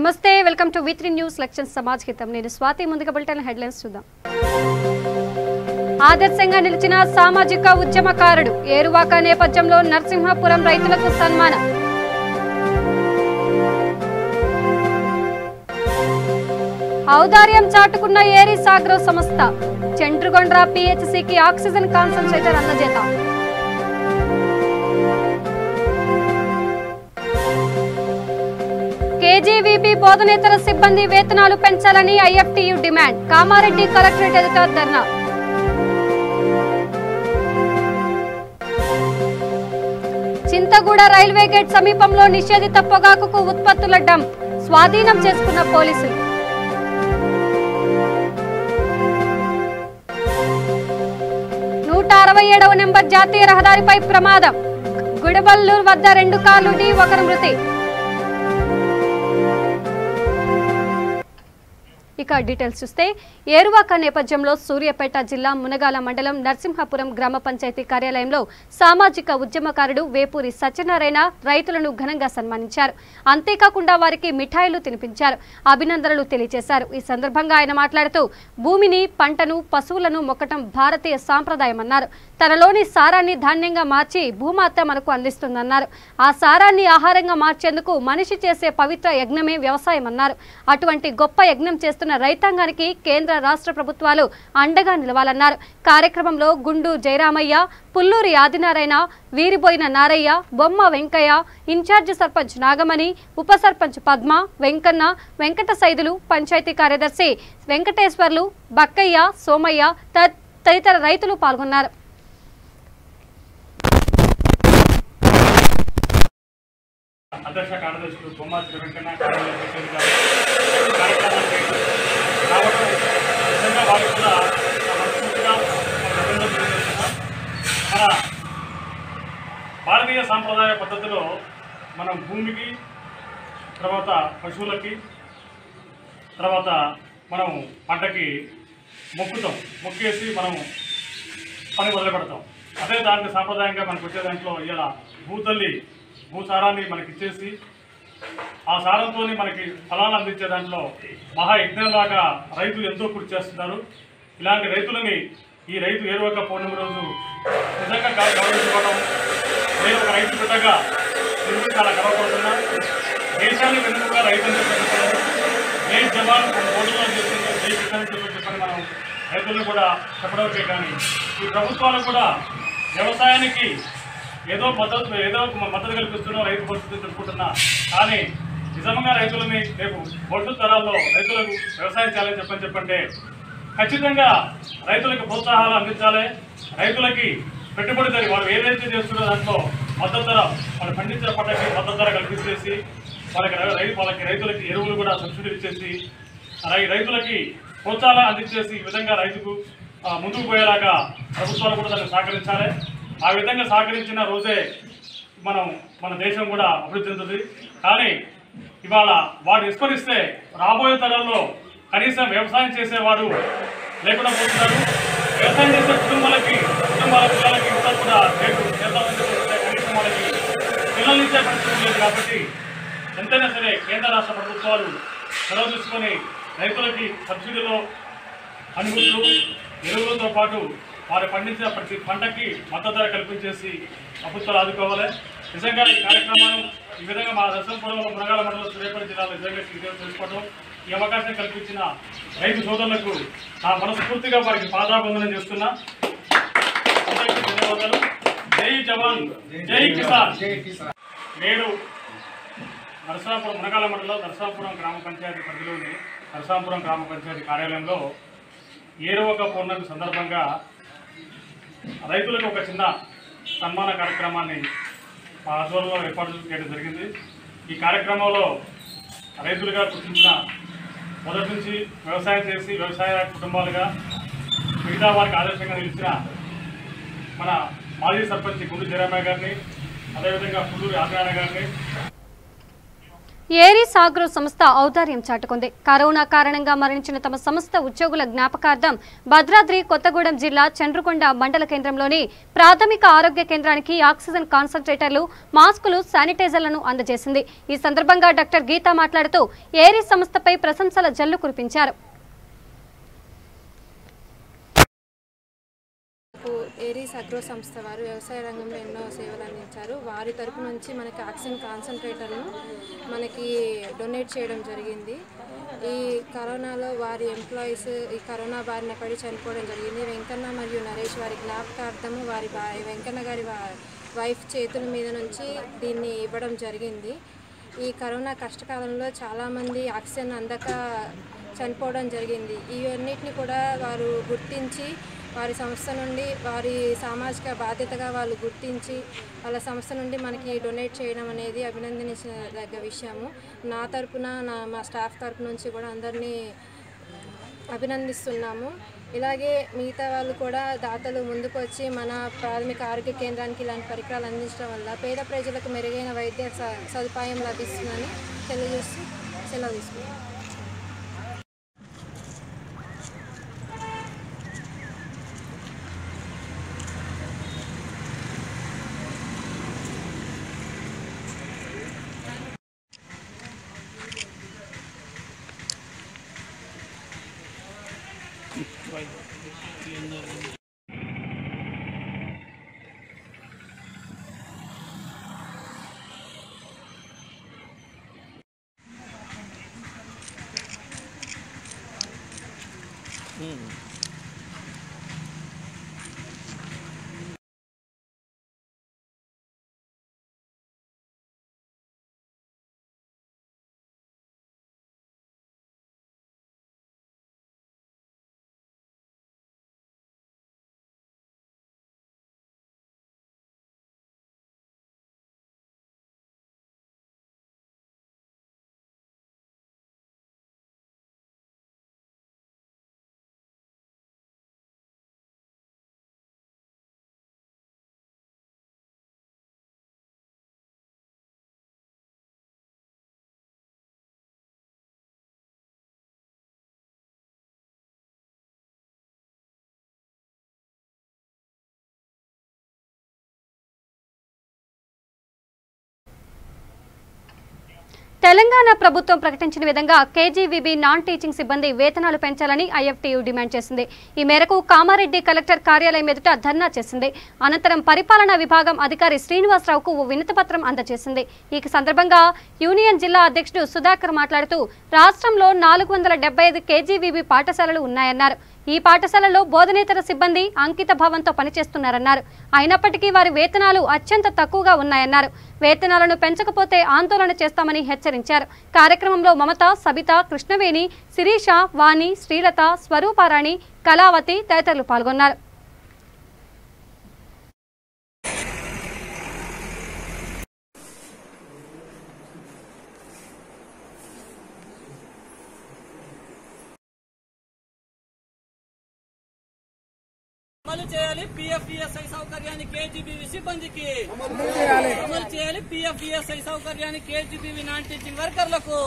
నమస్తే, welcome to V3 news లక్ష్యం సమాజ్ హితం. నేను స్వాతి. ముందుగా బులెటిన్ హెడ్లైన్స్ చూద్దాం. ఆదర్శంగా నిలిచిన సామాజిక ఉద్యమకారుడు, ఏరువాక నేపథ్యంలో నరసింహాపురం రైతులకు సన్మానం. ఔదార్యం చాటుకున్న ఏరిస్ ఆగ్రో సంస్థ, చండ్రుగొండ్ర PHCకి ఆక్సిజన్ కాన్సంట్రేటర్ అందజేత. KGVB బోధనేతర సిబ్బంది వేతనాలు పెంచాలని IFTU డిమాండ్. కామారెడ్డి కలెక్టరేట్ ఎదుట ధర్నా. చింతగూడ రైల్వే గేట్ సమీపంలో నిషేధిత పొగాకు ఉత్పత్తుల డంప్, స్వాధీనం చేసుకున్న పోలీసులు. 167వ నెంబర్ జాతీయ రహదారిపై ప్రమాదం. గుడబల్లూరు వద్ద 2 కార్లు ఢీ, 1 మృతి. ఇక డీటెయిల్స్ చూస్తే, ఏరువాక నేపథ్యంలో సూర్యాపేట జిల్లా మునగాల మండలం నరసింహాపురం గ్రామ పంచాయతీ కార్యాలయంలో సామాజిక ఉద్యమకారుడు వేపూరి సత్యనారాయణ రైతులను ఘనంగా సన్మానించారు. అంతేకాకుండా వారికి మిఠాయిలు తినిపించారు, అభినందనలు తెలియజేశారు. ఈ సందర్భంగా ఆయన మాట్లాడుతూ, భూమిని, పంటను, పశువులను మొక్కటం భారతీయ సాంప్రదాయమన్నారు. తనలోని సారాన్ని ధాన్యంగా మార్చి భూమాత మనకు అందిస్తుందన్నారు. ఆ సారాన్ని ఆహారంగా మార్చేందుకు మనిషి చేసే పవిత్ర యజ్ఞమే వ్యవసాయమన్నారు. అటువంటి గొప్ప యజ్ఞం చేస్తున్న రైతాంగానికి కేంద్ర రాష్ట్ర ప్రభుత్వాలు అండగా నిలవాలన్నారు. కార్యక్రమంలో గుండు జయరామయ్య, పుల్లూరి ఆదినారాయణ, వీరిబోయిన నారయ్య, బొమ్మ వెంకయ్య, ఇన్ఛార్జి సర్పంచ్ నాగమణి, ఉప సర్పంచ్ పద్మ, వెంకన్న, వెంకట సైదులు, పంచాయతీ కార్యదర్శి వెంకటేశ్వర్లు, బక్కయ్య, సోమయ్య తదితర రైతులు పాల్గొన్నారు. అధ్యక్ష కార్యదర్శులు బొమ్మాతి వెంకన్న మన భారతీయ సాంప్రదాయ పద్ధతిలో మనం భూమికి, తర్వాత పశువులకి, తర్వాత మనం పంటకి మొక్కుతాం. మొక్కేసి మనం పని మొదలు పెడతాం. అదే దాంట్లో సాంప్రదాయంగా మనకు వచ్చే దాంట్లో ఇలా భూతల్లి భూసారాన్ని మనకి ఇచ్చేసి ఆ సారంతో మనకి ఫలాలు అందించే దాంట్లో మహాయజ్ఞంలాగా రైతులు ఎంతో కృషి చేస్తున్నారు. ఇలాంటి రైతులని ఈ రైతు ఏరువాక పౌర్ణమి రోజు నిజంగా గౌరవించుకోవడం, నేను ఒక రైతు బిడ్డగా తిరిగి చాలా గర్వపడుతున్నా. దేశాన్ని వెనుకగా రైతులు జై జవాన్ ఓటులో చేస్తుంది, జై కిసాన్ చెప్పని మనం రైతులను కూడా చెప్పడమే. కానీ ఈ ప్రభుత్వాలు కూడా వ్యవసాయానికి ఏదో మద్దతు కల్పిస్తున్నా, రైతు పరిస్థితి తెలుసుకుంటున్నా. కానీ నిజంగా రైతులని రేపు భవిష్యత్ తరాల్లో రైతులకు వ్యవసాయం చేయాలని చెప్పంటే ఖచ్చితంగా రైతులకు ప్రోత్సాహాలు అందించాలి. రైతులకి పెట్టుబడి ధర వాళ్ళు ఏదైతే చేస్తున్న దాంట్లో మద్దతు ధర, వాళ్ళు పండించిన పంటకి మద్దతు ధర కల్పించేసి వాళ్ళకి రైతులకి ఎరువులు కూడా సబ్సిడీ ఇచ్చేసి రైతులకి ప్రోత్సాహాలు అందించేసి ఈ విధంగా రైతుకు ముందుకు పోయేలాగా ప్రభుత్వాలు కూడా దాన్ని సహకరించాలి. ఆ విధంగా సహకరించిన రోజే మన దేశం కూడా అభివృద్ధి చెందుతుంది. కానీ ఇవాళ వాడు విస్మరిస్తే రాబోయే తరాల్లో కనీసం వ్యవసాయం చేసేవాడు లేకుండా పోతున్నారు. వ్యవసాయం చేసే కుటుంబాల పిల్లలకి ఇంకా కూడా కనీసం వాళ్ళకి పిల్లలు ఇచ్చే పరిస్థితి లేదు. కాబట్టి ఎంతైనా సరే కేంద్ర రాష్ట్ర ప్రభుత్వాలు చొరవ తీసుకొని రైతులకి సబ్సిడీలో అనుమతులు, ఎరువులతో పాటు వారు పండించిన ప్రతి పంటకి మద్దతు ధర కల్పించేసి ప్రభుత్వాలు ఆదుకోవాలి. నిజంగా ఈ కార్యక్రమాన్ని ఈ విధంగా మా నరసింహాపురంలో మునగాల మండలం సూర్యాపేట జిల్లాలో నిజంగా తెలుసుకోవడం, ఈ అవకాశం కల్పించిన రైతు సోదరులకు నా మనస్ఫూర్తిగా వారికి పాదాబంధనం చేస్తున్నా. అందరికీ ధన్యవాదాలు. జై జవాన్, జై కిసాన్. నేడు నరసింహాపురం మునగాల మండలం నరసింహాపురం గ్రామ పంచాయతీ పరిధిలోని నరసింహాపురం గ్రామ పంచాయతీ కార్యాలయంలో ఏరువాక పౌర్ణమి సందర్భంగా రైతులకు ఒక చిన్న సన్మాన కార్యక్రమాన్ని మా ఆధ్వర్యంలో ఏర్పాటు చేయడం జరిగింది. ఈ కార్యక్రమంలో రైతులుగా గుర్తించిన మొదటి నుంచి వ్యవసాయం చేసి వ్యవసాయ కుటుంబాలుగా మిగతా వారికి ఆదర్శంగా నిలిచిన మన మాజీ సర్పంచ్ గుండు జయరామయ్య గారిని, అదేవిధంగా పుల్లూరి ఆదినారాయణ గారిని, ఏరీస్ ఆగ్రో సంస్థ ఔదార్యం చాటుకుంది. కరోనా కారణంగా మరణించిన తమ సంస్థ ఉద్యోగుల జ్ఞాపకార్థం భద్రాద్రి కొత్తగూడెం జిల్లా చండ్రుకొండ మండల కేంద్రంలోని ప్రాథమిక ఆరోగ్య కేంద్రానికి ఆక్సిజన్ కాన్సంట్రేటర్లు, మాస్కులు, శానిటైజర్లను అందజేసింది. ఈ సందర్భంగా డాక్టర్ గీత మాట్లాడుతూ ఏరీస్ సంస్థపై ప్రశంసల జల్లు కురిపించారు. ఏరీస్ అగ్రో సంస్థ వారు వ్యవసాయ రంగంలో ఎన్నో సేవలు అందించారు. వారి తరపు నుంచి మనకి ఆక్సిజన్ కాన్సంట్రేటర్ను మనకి డొనేట్ చేయడం జరిగింది. ఈ కరోనాలో వారి ఎంప్లాయీస్ ఈ కరోనా బారిన పడి చనిపోవడం జరిగింది. వెంకన్న మరియు నరేష్ వారి జ్ఞాపకార్థము వారి వెంకన్న గారి వైఫ్ చేతుల మీద నుంచి దీన్ని ఇవ్వడం జరిగింది. ఈ కరోనా కష్టకాలంలో చాలామంది ఆక్సిజన్ అందక చనిపోవడం జరిగింది. ఇవన్నిటిని కూడా వారు గుర్తించి వారి సంస్థ నుండి వారి సామాజిక బాధ్యతగా వాళ్ళు గుర్తించి వాళ్ళ సంస్థ నుండి మనకి డొనేట్ చేయడం అనేది అభినందించదగ్గ విషయము. నా తరపున మా స్టాఫ్ తరపు నుంచి కూడా అందరినీ అభినందిస్తున్నాము. ఇలాగే మిగతా వాళ్ళు కూడా దాతలు ముందుకు వచ్చి మన ప్రాథమిక ఆరోగ్య కేంద్రానికి ఇలాంటి పరికరాలు అందించడం వల్ల పేద ప్రజలకు మెరుగైన వైద్య సదుపాయం లభిస్తుందని తెలియజేసి సెలవు తీసుకున్నాం. తెలంగాణ ప్రభుత్వం ప్రకటించిన విధంగా కేజీవీబీ నాన్ టీచింగ్ సిబ్బంది వేతనాలు పెంచాలని ఐఎఫ్టీయూ డిమాండ్ చేసింది. ఈ మేరకు కామారెడ్డి కలెక్టర్ కార్యాలయం ఎదుట ధర్నా చేసింది. అనంతరం పరిపాలనా విభాగం అధికారి శ్రీనివాసరావుకు వినతిపత్రం అందజేసింది. ఈ సందర్భంగా యూనియన్ జిల్లా అధ్యక్షుడు సుధాకర్ మాట్లాడుతూ రాష్ట్రంలో 475 కేజీవీబీ పాఠశాలలు ఉన్నాయన్నారు. ఈ పాఠశాలలో బోధనేతర సిబ్బంది అంకిత భావంతో పనిచేస్తున్నారన్నారు. అయినప్పటికీ వారి వేతనాలు అత్యంత తక్కువగా ఉన్నాయన్నారు. వేతనాలను పెంచకపోతే ఆందోళన చేస్తామని హెచ్చరించారు. కార్యక్రమంలో మమత, సబిత, కృష్ణవేణి, శిరీష, వాణి, శ్రీలత, స్వరూపారాణి, కళావతి తదితరులు పాల్గొన్నారు. అమలు చేయాలి పిఎఫ్ఈఎస్ఐ సౌకర్యాన్ని కేజీబీవీ సిబ్బందికి అమలు చేయాలి పిఎఫ్ఈఎస్ఐ సౌకర్యాన్ని కేజీబీవీ నాన్ టీచింగ్ వర్కర్లకు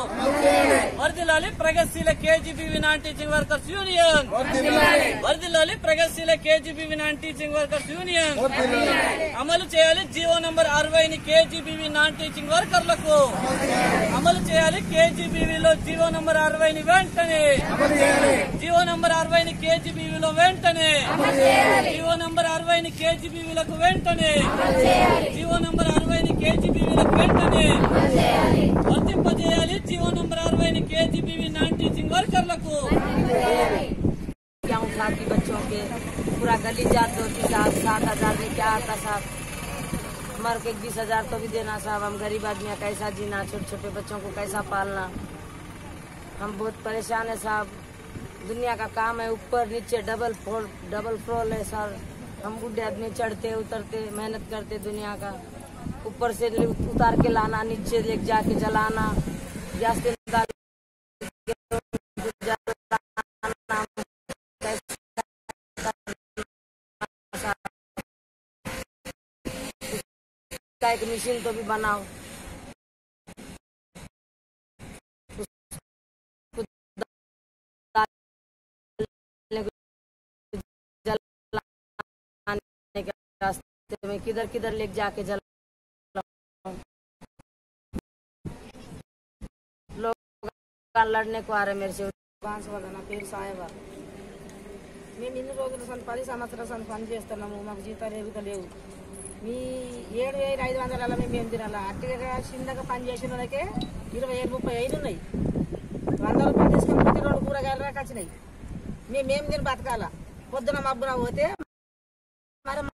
వర్ధిల్లాలి ప్రగతిశీల KGBV non teaching workers union వర్ధిల్లాలి ప్రగతిశీల KGBV non teaching workers union అమలు చేయాలి జీవో నంబర్ 60ని కేజీబీవీ నాన్ టీచింగ్ వర్కర్లకు అమలు చేయాలి కేజీబీవీలో జీవో నంబర్ 60ని వెంటనే జీవో నంబర్ 60ని కేజీబీవీలో వెంటనే జీవో నంబర్ 60ని కేజీబీవీలకు వెంటనే జీవో నంబర్ 60ని కేజీబీవీలకు వెంటనే వర్తింపజేయాలి. జీవో నంబర్ 60ని కేజీబీవీ నాన్ టీచింగ్ వర్కర్లకు बच्चों के पूरा गली जाते होती साहब 7,000 में क्या आता साहब मर के 20,000 तो भी देना साहब. हम गरीब आदमी कैसा जीना, छोटे छोटे बच्चों को कैसा पालना. हम बहुत परेशान है साहब. दुनिया का काम है, ऊपर नीचे डबल फ्लोर है सर. हम बुढ़े आदमी चढ़ते उतरते मेहनत करते दुनिया का. ऊपर से उतार के लाना, नीचे लेके जाके जलाना, गैस एक मशीन तो भी बनाओ. रास्ते में किधर किधर लेके जाके जला लोग लड़ने को आ रहे मेरे से నా పేరు సాయబా. మేము ఇన్ని రోజులు 10 సంవత్సరాలు పని చేస్తున్నాము, మాకు జీతాలు లేవు. మీ 7,500 మేము తినాలా? అట్టిగా చిన్నగా పని చేసిన వాళ్ళకే 20,000-30,000 ఉన్నాయి. 100 రూపాయలు తీసుకొని ప్రతి 2 కూరగాయలు రాక వచ్చినాయి. మేము తిని బతకాల. పొద్దున మబ్బున పోతే మరి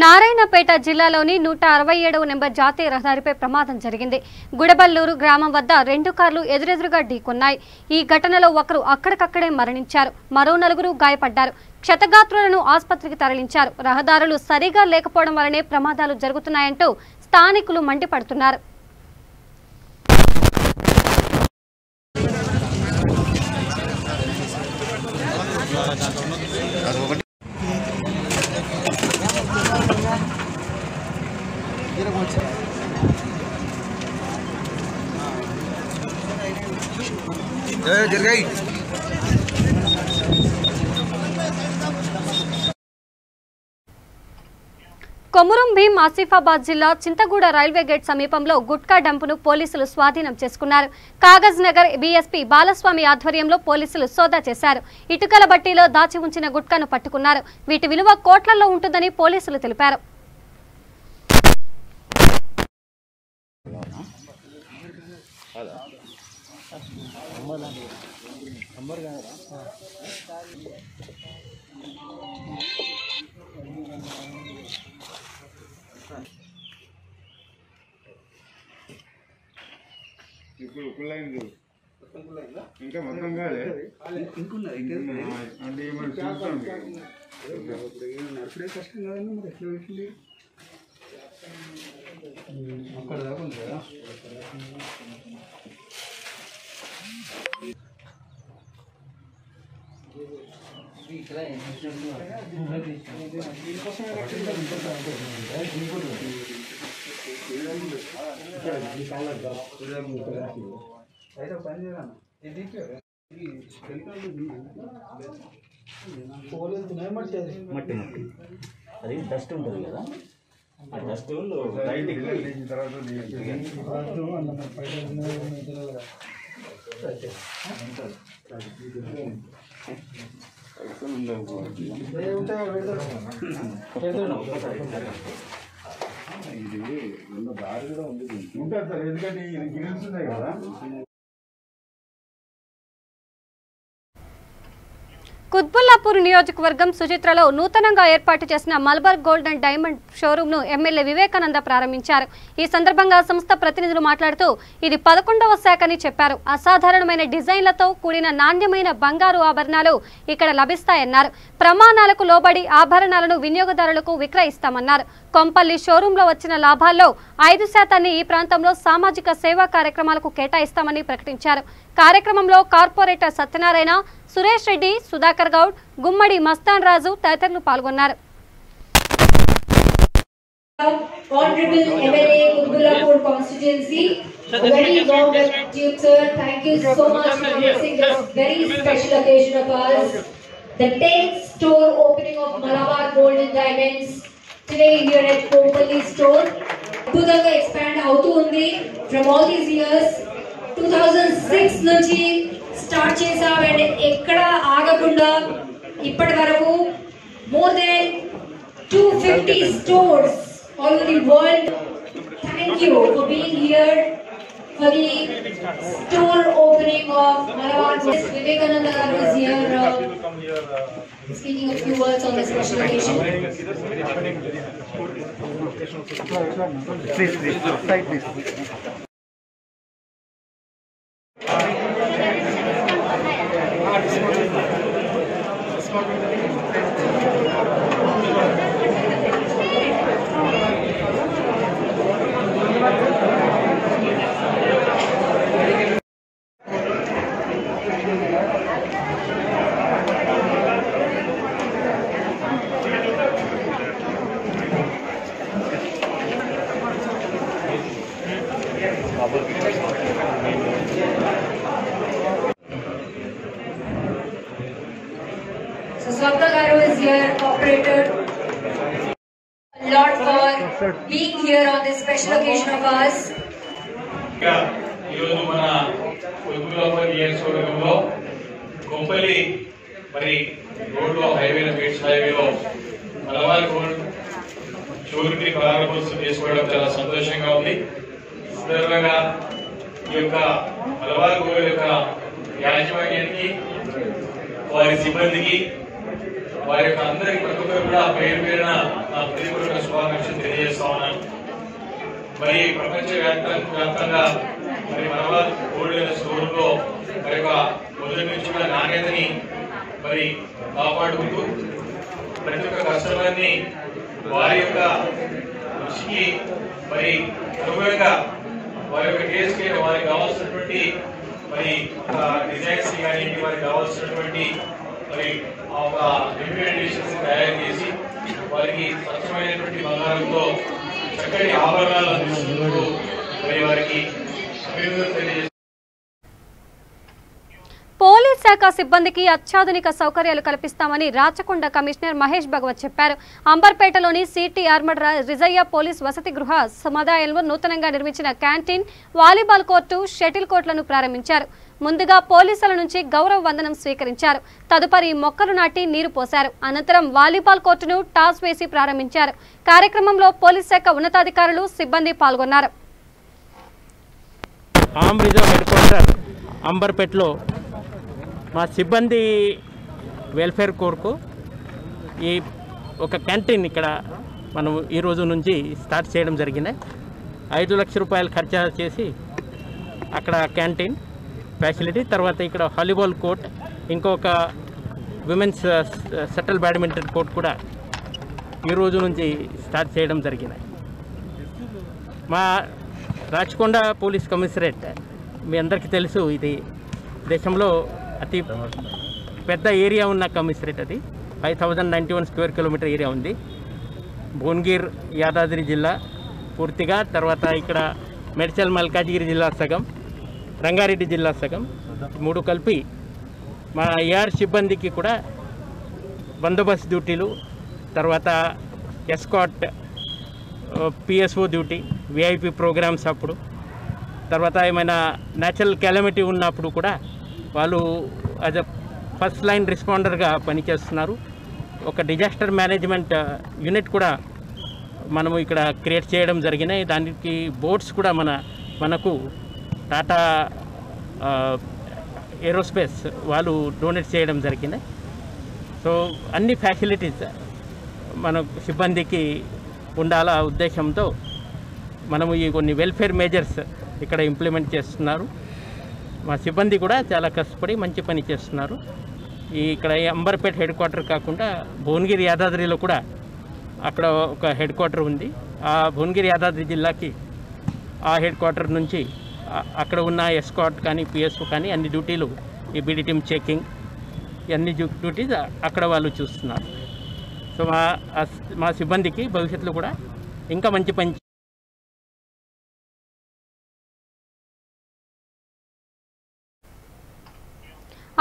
నారాయణపేట జిల్లాలోని 167వ నెంబర్ జాతీయ రహదారిపై ప్రమాదం జరిగింది. గుడబల్లూరు గ్రామం వద్ద 2 కార్లు ఎదురెదురుగా ఢీకొన్నాయి. ఈ ఘటనలో ఒకరు అక్కడికక్కడే మరణించారు, మరో 4 గాయపడ్డారు. క్షతగాత్రులను ఆసుపత్రికి తరలించారు. రహదారులు సరిగా లేకపోవడం వల్లనే ప్రమాదాలు జరుగుతున్నాయంటూ స్థానికులు మండిపడుతున్నారు. కొమురం భీం ఆసిఫాబాద్ జిల్లా చింతగూడ రైల్వే గేట్ సమీపంలో గుట్కా డంపును పోలీసులు స్వాధీనం చేసుకున్నారు. కాగజ్ నగర్ బీఎస్పీ బాలస్వామి ఆధ్వర్యంలో పోలీసులు సోదా చేశారు. ఇటుకల బట్టీలో దాచి ఉంచిన గుట్కాను పట్టుకున్నారు. వీటి విలువ కోట్లలో ఉంటుందని పోలీసులు తెలిపారు. ఇప్పుడు ఇంకా మొత్తం కాలే అంటే ఏమైనా చూస్తాం నడుపుడే కష్టం కదండి. మరి ఎట్లా పెట్టింది అక్కడ దాకా ఉంది కదా. మట్టి అది డస్ట్ ఉంటుంది కదా, ఆ డస్ట్ ఇది దారి కూడా ఉంది ఉంటుంది సార్, ఎందుకంటే ఇది గిరిల్స్ ఉన్నాయి కదా. కుత్బుల్లాపూర్ నియోజకవర్గం సుచిత్రలో నూతనంగా ఏర్పాటు చేసిన మలబార్ గోల్డ్ అండ్ డైమండ్ షోరూంను ఎమ్మెల్యే వివేకానంద ప్రారంభించారు. ఈ సందర్భంగా సంస్థ ప్రతినిధులు మాట్లాడుతూ ఇది 11వ శాఖ అని చెప్పారు. అసాధారణమైన డిజైన్లతో కూడిన నాణ్యమైన బంగారు ఆభరణాలు ఇక్కడ లభిస్తాయన్నారు. ప్రమాణాలకు లోబడి ఆభరణాలను వినియోగదారులకు విక్రయిస్తామన్నారు. కొంపల్లి షోరూంలో వచ్చిన లాభాల్లో 5% ఈ ప్రాంతంలో సామాజిక సేవా కార్యక్రమాలకు కేటాయిస్తామని ప్రకటించారు. కార్యక్రమంలో కార్పొరేటర్ సత్యనారాయణ, సురేష్ రెడ్డి, సుధాకర్ గౌడ్, గుమ్మడి మస్తాన్ రాజు తదితరులు పాల్గొన్నారు. Honorable MLA Kumbulapur constituency, a very warm welcome to you, sir. Thank you so much for blessing this very special occasion of ours, the 10th store opening of Malabar Gold and Diamonds today here at Kompalli store. Tudanga expand అవుతూ ఉంది from all these years. 2006 నుంచి start చేసాం and ఎక్కడ ఆగకుండా ఇప్పటి వరకు more than 250 stores all over the world. Thank you for being here for the store opening of Malabar Gold. Vivekananda Garu is here speaking a few words on this special occasion. Please, side please. Swapna Garu is here, operator. A lot for being here on this special occasion of ours. ఈరోజు మన కుదుగులపల్లి నియోజకవర్గంలో గొంపల్లి మరి రోడ్లో హైవేలో beach హైవేలో Malabar road surety ప్రారంభోత్సవం చేసుకోవడం చాలా సంతోషంగా ఉంది. సందర్భంగా ఈ యొక్క మలబార్ రోడ్ యొక్క యాజమాన్యానికి, వారి సిబ్బందికి, వారి యొక్క అందరికి ప్రతి ఒక్కరు కూడా పేరు పేరున నా హృదయపూర్వక శుభాకాంక్షలు తెలియజేస్తా ఉన్నాను. మరి ప్రపంచ వ్యాప్తంగా మరి మలబార్ గోల్డ్ స్టోర్ లో మరి యొక్క మొదటి నుంచి కూడా నాణ్యతని మరి కాపాడుకుంటూ ప్రతి ఒక్క కస్టమర్ ని వారి యొక్క రుచికి మరి అనుగుణంగా వారి యొక్క టేస్ట్ కి వారికి కావాల్సినటువంటి మరి డిజైన్స్ కానీ వారికి కావాల్సినటువంటి మరి ఒక రిప్రజెంటేషన్స్ తయారు చేసి వారికి స్వచ్ఛమైనటువంటి బంగారంతో చక్కటి ఆభరణాలు అందిస్తున్నారు. మరి వారికి అభినందనలు తెలియజేస్తారు. పోలీస్ శాఖ సిబ్బందికి అత్యాధునిక సౌకర్యాలు కల్పిస్తామని రాచకొండ కమిషనర్ మహేష్ భగవత్ చెప్పారు. అంబర్పేటలోని సిటీ ఆర్మడ్ రిజయ్య పోలీస్ వసతి గృహ సముదాయంలో నూతనంగా నిర్మించిన క్యాంటీన్, వాలీబాల్ కోర్టు, షటిల్ కోర్టులను ప్రారంభించారు. ముందుగా పోలీసుల నుంచి గౌరవ వందనం స్వీకరించారు. తదుపరి మొక్కలు నాటి నీరు పోశారు. అనంతరం వాలీబాల్ కోర్టును టాస్ వేసి ప్రారంభించారు. కార్యక్రమంలో పోలీస్ శాఖ ఉన్నతాధికారులు, సిబ్బంది పాల్గొన్నారు. ఆర్మ్ రిజర్వ్ హెడ్ క్వార్టర్ అంబర్పేటలో మా సిబ్బంది వెల్ఫేర్ కోర్కు ఈ ఒక క్యాంటీన్ ఇక్కడ మనం ఈరోజు నుంచి స్టార్ట్ చేయడం జరిగింది. 5 లక్షల రూపాయలు ఖర్చు చేసి అక్కడ క్యాంటీన్ ఫెసిలిటీ, తర్వాత ఇక్కడ వాలీబాల్ కోర్ట్, ఇంకొక విమెన్స్ షటిల్ బ్యాడ్మింటన్ కోర్ట్ కూడా ఈరోజు నుంచి స్టార్ట్ చేయడం జరిగింది. మా రాచకొండ పోలీస్ కమిషనరేట్ మీ అందరికీ తెలుసు, ఇది దేశంలో అతి పెద్ద ఏరియా ఉన్న కమిషనరేట్. అది 5091 స్క్వేర్ కిలోమీటర్ ఏరియా ఉంది. భువనగిరి యాదాద్రి జిల్లా పూర్తిగా, తర్వాత ఇక్కడ మేడ్చల్ మల్కాజ్గిరి జిల్లా సగం, రంగారెడ్డి జిల్లా సగం, 3 కలిపి మా ఏఆర్ సిబ్బందికి కూడా బందోబస్తు డ్యూటీలు, తర్వాత escort, PSO duty, VIP programmes అప్పుడు, తర్వాత ఏమైనా న్యాచురల్ కెలమిటీ ఉన్నప్పుడు కూడా వాళ్ళు యాజ్ అ ఫస్ట్ లైన్ రెస్పాండర్గా పనిచేస్తున్నారు. ఒక డిజాస్టర్ మేనేజ్మెంట్ యూనిట్ కూడా మనము ఇక్కడ క్రియేట్ చేయడం జరిగినాయి. దానికి బోట్స్ కూడా మనకు టాటా ఏరోస్పేస్ వాళ్ళు డొనేట్ చేయడం జరిగింది. సో అన్ని ఫ్యాసిలిటీస్ మన సిబ్బందికి ఉండాల ఉద్దేశంతో మనము ఈ కొన్ని వెల్ఫేర్ మేజర్స్ ఇక్కడ ఇంప్లిమెంట్ చేస్తున్నారు. మా సిబ్బంది కూడా చాలా కష్టపడి మంచి పని చేస్తున్నారు. ఇక్కడ అంబర్పేట హెడ్ క్వార్టర్ కాకుండా భువనగిరి యాదాద్రిలో కూడా అక్కడ ఒక హెడ్ క్వార్టర్ ఉంది. ఆ భువనగిరి యాదాద్రి జిల్లాకి ఆ హెడ్ క్వార్టర్ నుంచి అక్కడ ఉన్న ఎస్కాట్ కానీ పిఎస్ఓ కానీ అన్ని డ్యూటీలు, ఈ బీడీ టీమ్ చెకింగ్, అన్ని డ్యూటీస్ అక్కడ వాళ్ళు చూస్తున్నారు. సో మా సిబ్బందికి భవిష్యత్తులో కూడా ఇంకా మంచి పని.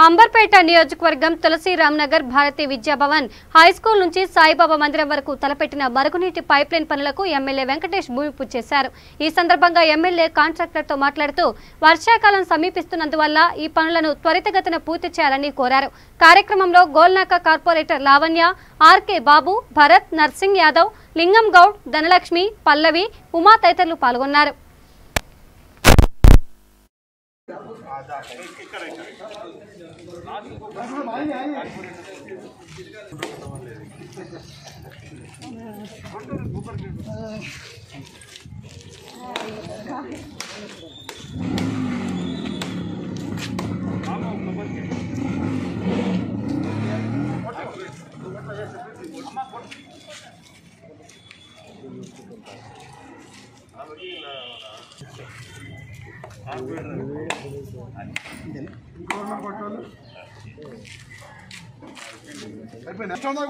అంబర్పేట నియోజకవర్గం తులసిరామ్ నగర్ భారతీయ విద్యాభవన్ హైస్కూల్ నుంచి సాయిబాబా మందిరం వరకు తలపెట్టిన మరుగునీటి పైప్లైన్ పనులకు ఎమ్మెల్యే వెంకటేష్ భూమి పూజ చేశారు. ఈ సందర్భంగా ఎమ్మెల్యే కాంట్రాక్టర్తో మాట్లాడుతూ వర్షాకాలం సమీపిస్తున్నందువల్ల ఈ పనులను త్వరితగతిన పూర్తి చేయాలని కోరారు. కార్యక్రమంలో గోల్నాక కార్పొరేటర్ లావణ్య, ఆర్కే బాబు, భరత్, నర్సింగ్ యాదవ్, లింగం గౌడ్, ధనలక్ష్మి, పల్లవి, ఉమా తదితరులు పాల్గొన్నారు.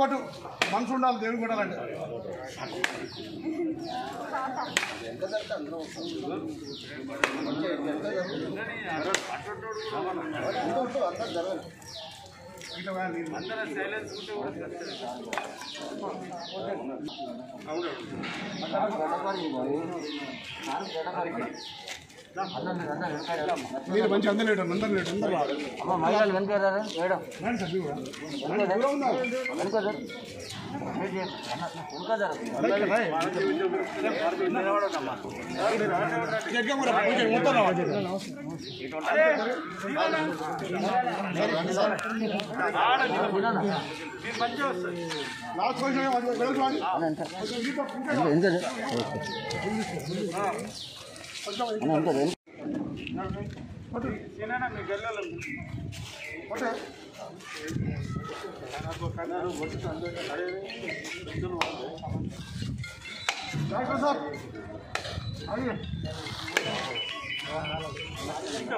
కొట్టు మనసు ఉండాలి, దేవుడు కొట్టాలంటే మీరు మంచి అందలేడు అమ్మ మహిళలు వెనుకారు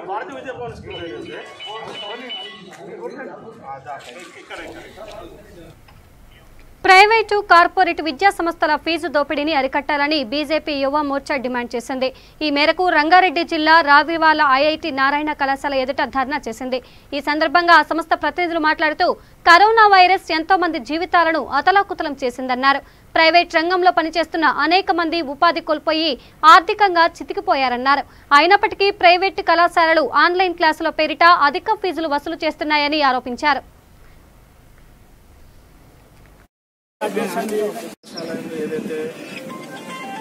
భారతీయ విద్యా భవన్ స్కూల్ ప్రైవేటు కార్పొరేట్ విద్యా సంస్థల ఫీజు దోపిడీని అరికట్టాలని బీజేపీ యువ మోర్చా డిమాండ్ చేసింది. ఈ మేరకు రంగారెడ్డి జిల్లా రావివాల ఐఐటి నారాయణ కళాశాల ఎదుట ధర్నా చేసింది. ఈ సందర్భంగా ఆ సంస్థ ప్రతినిధులు మాట్లాడుతూ కరోనా వైరస్ ఎంతో మంది జీవితాలను అతలాకుతలం చేసిందన్నారు. ప్రైవేట్ రంగంలో పనిచేస్తున్న అనేక మంది ఉపాధి కోల్పోయి ఆర్థికంగా చితికిపోయారన్నారు. అయినప్పటికీ ప్రైవేటు కళాశాలలు ఆన్లైన్ క్లాసుల పేరిట అధిక ఫీజులు వసూలు చేస్తున్నాయని ఆరోపించారు. ఏదైతే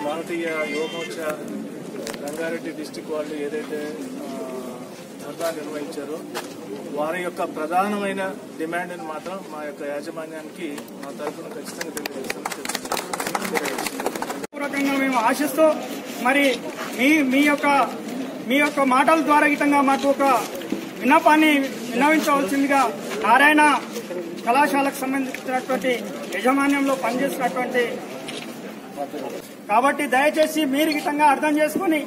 భారతీయ యువ మోర్చా రంగారెడ్డి డిస్టిక్ వాళ్ళు ఏదైతే ధర్నా నిర్వహించారో వారి యొక్క ప్రధానమైన డిమాండ్ని మాత్రం మా యొక్క యాజమాన్యానికి మా తరఫున ఖచ్చితంగా తెలియజేస్తాం. మేము ఆశిస్తూ మరి మీ యొక్క మాటల ద్వారా గితంగా మాకు ఒక విన్నపాన్ని విన్నవించవలసిందిగా నారాయణ కళాశాలకు సంబంధించినటువంటి యాజమాన్యంలో పనిచేసినటువంటి కాబట్టి దయచేసి మీరు గితంగా అర్థం చేసుకుని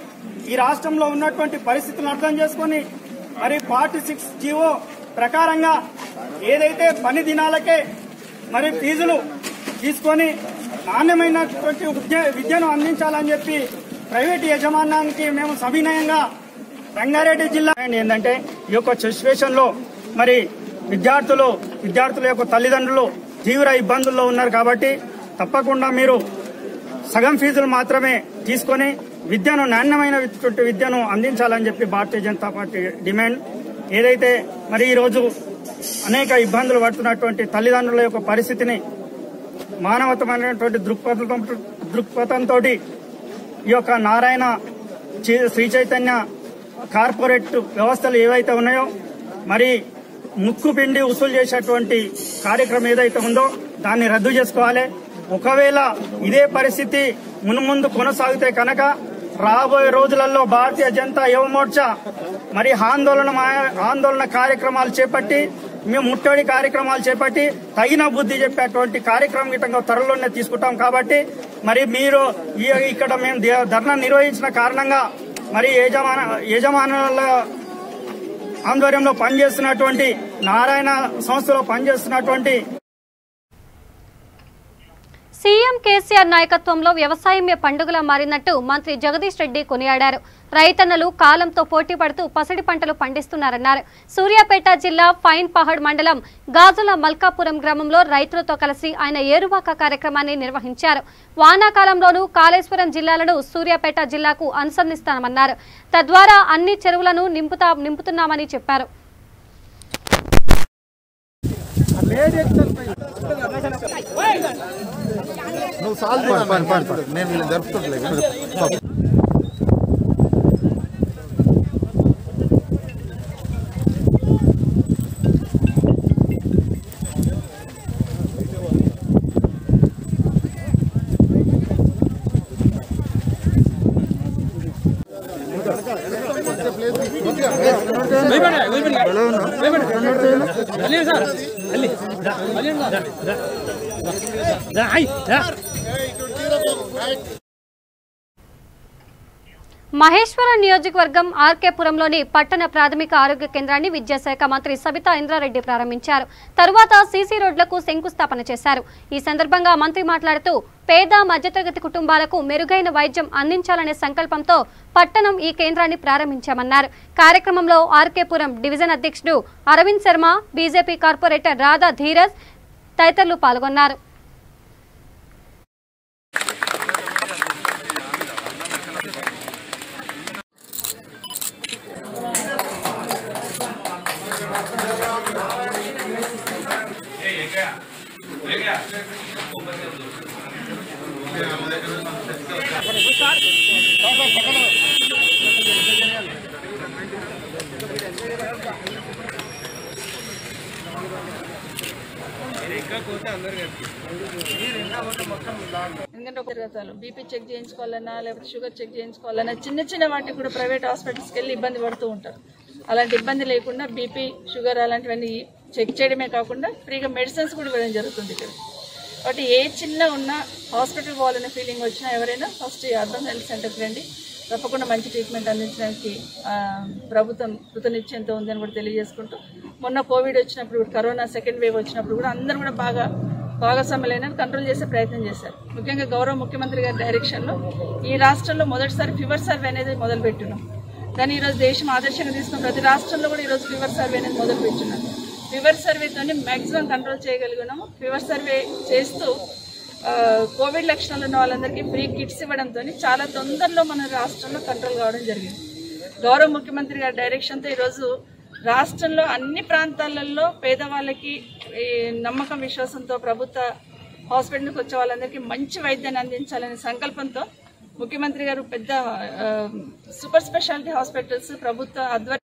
ఈ రాష్ట్రంలో ఉన్నటువంటి పరిస్థితులను అర్థం చేసుకుని మరి 46 జీవో ప్రకారంగా ఏదైతే పని దినాలకే మరి ఫీజులు తీసుకొని నాణ్యమైనటువంటి విద్యను అందించాలని చెప్పి ప్రైవేటు యాజమాన్యానికి మేము సవినయంగా రంగారెడ్డి జిల్లా ఏంటంటే ఈ యొక్క సిచ్యువేషన్ లో మరి విద్యార్థుల యొక్క తల్లిదండ్రులు తీవ్ర ఇబ్బందుల్లో ఉన్నారు. కాబట్టి తప్పకుండా మీరు సగం ఫీజులు మాత్రమే తీసుకొని విద్యను నాణ్యమైన విద్యను అందించాలని చెప్పి భారతీయ జనతా పార్టీ డిమాండ్. ఏదైతే మరి ఈరోజు అనేక ఇబ్బందులు పడుతున్నటువంటి తల్లిదండ్రుల యొక్క పరిస్థితిని మానవతమైనటువంటి దృక్పథంతో ఈ యొక్క నారాయణ శ్రీ చైతన్య కార్పొరేట్ వ్యవస్థలు ఏవైతే ఉన్నాయో మరి ముక్కు పిండి వసూలు చేసేటువంటి కార్యక్రమం ఏదైతే ఉందో దాన్ని రద్దు చేసుకోవాలి. ఒకవేళ ఇదే పరిస్థితి మున్ముందు కొనసాగితే కనుక రాబోయే రోజులలో భారతీయ జనతా యువ మోర్చా మరి ఆందోళన కార్యక్రమాలు చేపట్టి మేము ముట్టడి కార్యక్రమాలు చేపట్టి తగిన బుద్ధి చెప్పేటువంటి కార్యక్రమం గిట్టంగా త్వరలోనే తీసుకుంటాం. కాబట్టి మరి మీరు ఇక్కడ మేము ధర్నా నిర్వహించిన కారణంగా మరి యజమానుల ఆధ్వర్యంలో పనిచేస్తున్నటువంటి నారాయణ సంస్థలో పనిచేస్తున్నటువంటి సీఎం కేసీఆర్ నాయకత్వంలో వ్యవసాయమే పండుగలా మారినట్టు మంత్రి జగదీష్ రెడ్డి కొనియాడారు. రైతన్నలు కాలంతో పోటీ పడుతూ పసిడి పంటలు పండిస్తున్నారన్నారు. సూర్యాపేట జిల్లా ఫైన్ పహడ్ మండలం గాజుల మల్కాపురం గ్రామంలో రైతులతో కలిసి ఆయన ఏరువాక కార్యక్రమాన్ని నిర్వహించారు. వానాకాలంలోనూ కాళేశ్వరం జిల్లాలను సూర్యాపేట జిల్లాకు అనుసంధిస్తామన్నారు. తద్వారా అన్ని చెరువులను నింపుతున్నామని చెప్పారు. నువ్వు సాల్వ్ పని నేను వీళ్ళని జరుపుతుంటలేదు. మహేశ్వరం నియోజకవర్గం ఆర్కేపురంలోని పట్టణ ప్రాథమిక ఆరోగ్య కేంద్రాన్ని విద్యాశాఖ మంత్రి సబితా ఇంద్రారెడ్డి ప్రారంభించారు. తరువాత సీసీ రోడ్లకు శంకుస్థాపన చేశారు. ఈ సందర్భంగా మంత్రి మాట్లాడుతూ పేద మధ్యతరగతి కుటుంబాలకు మెరుగైన వైద్యం అందించాలనే సంకల్పంతో పట్టణం ఈ కేంద్రాన్ని ప్రారంభించామన్నారు. కార్యక్రమంలో ఆర్కేపురం డివిజన్ అధ్యక్షుడు అరవింద్ శర్మ, బీజేపీ కార్పొరేటర్ రాధా ధీరజ్ తదితరులు పాల్గొన్నారు. ఎందుకంటే ఒక తిరగతాలు బీపీ చెక్ చేయించుకోవాలన్నా లేకపోతే షుగర్ చెక్ చేయించుకోవాలన్నా చిన్న చిన్న వాటికి కూడా ప్రైవేట్ హాస్పిటల్స్కి వెళ్ళి ఇబ్బంది పడుతూ ఉంటారు. అలాంటి ఇబ్బంది లేకుండా బీపీ షుగర్ అలాంటివన్నీ చెక్ చేయడమే కాకుండా ఫ్రీగా మెడిసిన్స్ కూడా ఇవ్వడం జరుగుతుంది ఇక్కడ. కాబట్టి ఏ చిన్న ఉన్నా హాస్పిటల్ పోవాలనే ఫీలింగ్ వచ్చినా ఎవరైనా ఫస్ట్ అర్బన్ హెల్త్ సెంటర్కి రండి. తప్పకుండా మంచి ట్రీట్మెంట్ అందించడానికి ప్రభుత్వం కృతనిశ్చయంతో ఉందని కూడా తెలియజేసుకుంటూ, మొన్న కోవిడ్ వచ్చినప్పుడు కరోనా సెకండ్ వేవ్ వచ్చినప్పుడు కూడా అందరూ కూడా బాగా భాగస్వాములైన కంట్రోల్ చేసే ప్రయత్నం చేశారు. ముఖ్యంగా గౌరవ ముఖ్యమంత్రి గారి డైరెక్షన్లో ఈ రాష్ట్రంలో మొదటిసారి ఫీవర్ సర్వే అనేది మొదలుపెట్టినాం. దాన్ని ఈరోజు దేశం ఆదర్శంగా తీసుకున్న ప్రతి రాష్ట్రంలో కూడా ఈరోజు ఫీవర్ సర్వే అనేది మొదలుపెట్టినాం. ఫీవర్ సర్వేతోనే మ్యాక్సిమం కంట్రోల్ చేయగలిగినాము. ఫీవర్ సర్వే చేస్తూ కోవిడ్ లక్షణాలు ఉన్న వాళ్ళందరికీ ఫ్రీ కిట్స్ ఇవ్వడంతో చాలా తొందరలో మన రాష్ట్రంలో కంట్రోల్ కావడం జరిగింది. గౌరవ ముఖ్యమంత్రి గారి డైరెక్షన్తో ఈరోజు రాష్ట్రంలో అన్ని ప్రాంతాలలో పేదవాళ్ళకి నమ్మకం విశ్వాసంతో ప్రభుత్వ హాస్పిటల్కి వచ్చే వాళ్ళందరికీ మంచి వైద్యాన్ని అందించాలనే సంకల్పంతో ముఖ్యమంత్రి గారు పెద్ద సూపర్ స్పెషాలిటీ హాస్పిటల్స్ ప్రభుత్వ ఆధ్వర్యంలో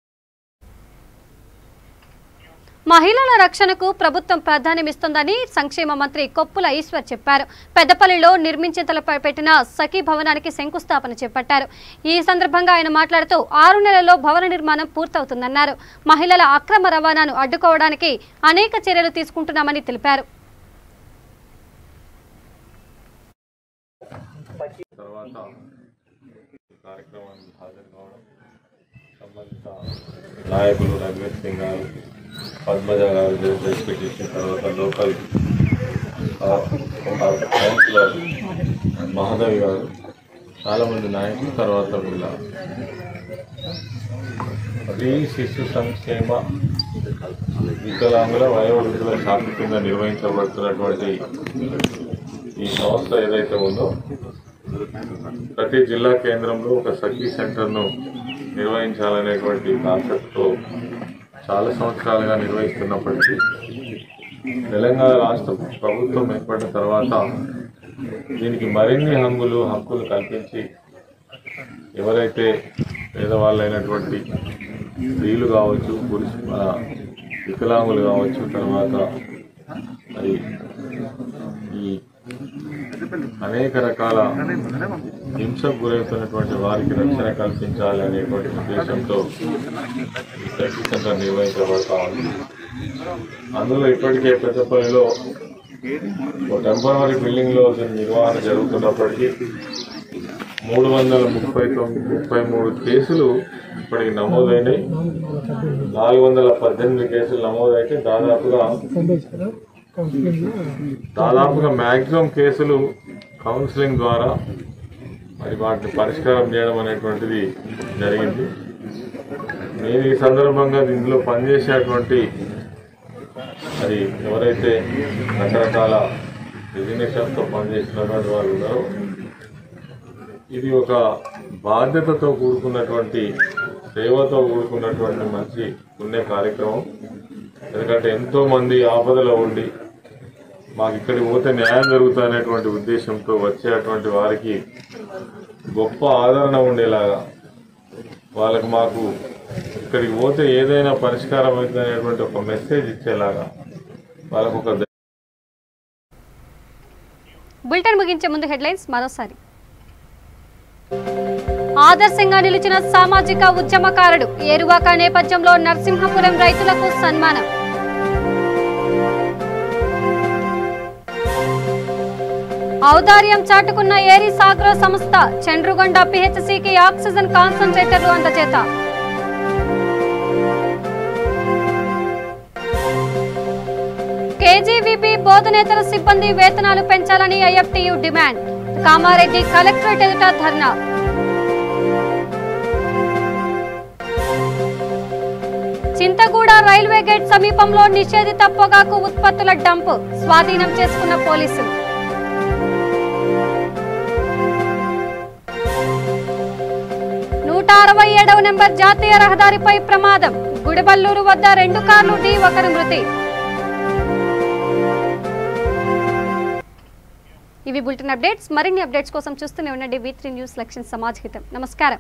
మహిళల రక్షణకు ప్రభుత్వం ప్రాధాన్యమిస్తోందని సంక్షేమ మంత్రి కొప్పుల ఈశ్వర్ చెప్పారు. పెద్దపల్లిలో నిర్మించేతలపై పెట్టిన సఖీ భవనానికి శంకుస్థాపన చేపట్టారు. ఈ సందర్భంగా ఆయన మాట్లాడుతూ 6 నెలల్లో భవన నిర్మాణం పూర్తవుతుందన్నారు. మహిళల అక్రమ రవాణాను అడ్డుకోవడానికి అనేక చర్యలు తీసుకుంటున్నామని తెలిపారు. పద్మజ గారు రెస్పెక్ట్ చేసిన తర్వాత లోకల్ కౌన్సిలర్ మహాదేవి గారు, చాలామంది నాయకులు, తర్వాత కూడా స్త్రీ శిశు సంక్షేమ వికలాంగుల వయోవృద్ధుల శాఖ కింద నిర్వహించబడుతున్నటువంటి ఈ సంస్థ ఏదైతే ఉందో ప్రతి జిల్లా కేంద్రంలో ఒక సఖీ సెంటర్ను నిర్వహించాలనేటువంటి కాన్సెప్ట్తో చాలా సంవత్సరాలుగా నిర్వహిస్తున్నప్పటికీ తెలంగాణ రాష్ట్ర ప్రభుత్వం ఏర్పడిన తర్వాత దీనికి మరిన్ని హక్కులు కల్పించి ఎవరైతే పేదవాళ్ళైనటువంటి స్త్రీలు కావచ్చు, వికలాంగులు కావచ్చు, తర్వాత మరి ఈ అనేక రకాల హింసకు గురవుతున్నటువంటి వారికి రక్షణ కల్పించాలి అనేటువంటి ఉద్దేశంతో ఈ సఖీ సెంటర్ నిర్వహించబడతా ఉంది. అందులో ఇప్పటికే పెద్దపల్లిలో టెంపరరీ బిల్డింగ్ లో నిర్వహణ జరుగుతున్నప్పటికీ 333 కేసులు ఇప్పటికి నమోదైనాయి. 418 కేసులు నమోదైతే దాదాపుగా మ్యాక్సిమం కేసులు కౌన్సిలింగ్ ద్వారా మరి వాటిని పరిష్కారం చేయడం అనేటువంటిది జరిగింది. నేను ఈ సందర్భంగా ఇందులో పనిచేసేటువంటి మరి ఎవరైతే రకరకాల డిజిగ్నేషన్స్తో పనిచేసినటువంటి వారు ఉన్నారో ఇది ఒక బాధ్యతతో కూడుకున్నటువంటి, సేవతో కూడుకున్నటువంటి మంచి పుణ్య కార్యక్రమం. ఎందుకంటే ఎంతో మంది ఆపదలో ఉండి మాకు ఇక్కడికి పోతే న్యాయం జరుగుతుందనేటువంటి ఉద్దేశంతో వచ్చేటువంటి వారికి గొప్ప ఆదరణ ఉండేలాగా, వాళ్ళకు మాకు ఇక్కడికి పోతే ఏదైనా పరిష్కారం అవుతుందనేటువంటి ఒక మెసేజ్ ఇచ్చేలాగా వాళ్ళకు ఒక. బులెటిన్ ముగించే ముందు హెడ్లైన్స్ మరోసారి. ఆదర్శంగా నిలిచిన సామాజిక ఉద్యమకారుడు, ఏరువాక నేపథ్యంలో నరసింహపురం రైతులకు సన్మానం. ఔదార్యం చాటుకున్న ఏరిస్ ఆగ్రో సంస్థ చండ్రుగొండ పిహెచ్సికి ఆక్సిజన్ కాన్సంట్రేటర్లు అందజేత. కేజీవీబీ బోధనేతర సిబ్బంది వేతనాలు పెంచాలని ఐఎఫ్టీయూ డిమాండ్. కామారెడ్డి కలెక్టరేట్ ఎదుట ధర్నా. చింతగూడ రైల్వే గేట్ సమీపంలో నిషేధిత పొగాకు ఉత్పత్తుల డంప్ స్వాధీనం చేసుకున్న పోలీసులు. 167వ నెంబర్ జాతీయ రహదారిపై ప్రమాదం. గుడిబల్లూరు వద్ద 2 కార్లు ఢీ, 1 మృతి. ఇవి బులెటిన్ అప్డేట్స్. మరిన్ని అప్డేట్స్ కోసం చూస్తూనే ఉండండి V3 న్యూస్ లక్ష్యం సమాజ్ హితం. నమస్కారం.